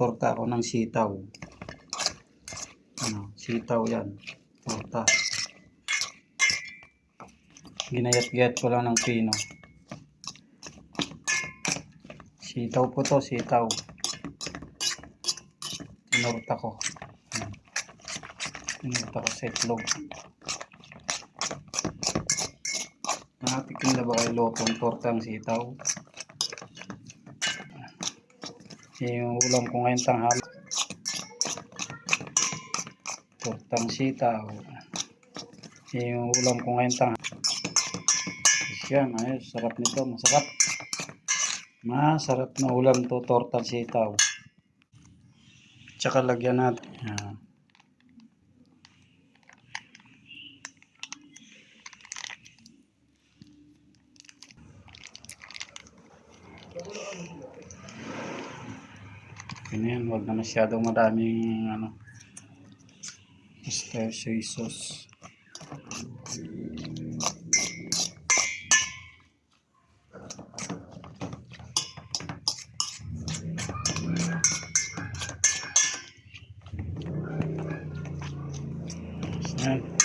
Torta ako ng sitaw. Sitaw yan. Torta. Ginayat-gayat ko lang ng pino. Sitaw po to, sitaw. Tinorta ko. Tinorta ko sa itlog. Nakatikim na ba kayo lotong tortang sitaw? Yung ulam ko ngayon tanghali. Tortang sitaw. Yung ulam ko ngayon tanghali. Yan, ayos, sarap nito, masarap. Masarap na ulam to, tortang sitaw. Tsaka lagyan natin. Yan. Yan, huwag na masyadong maraming soy sauce. Yan.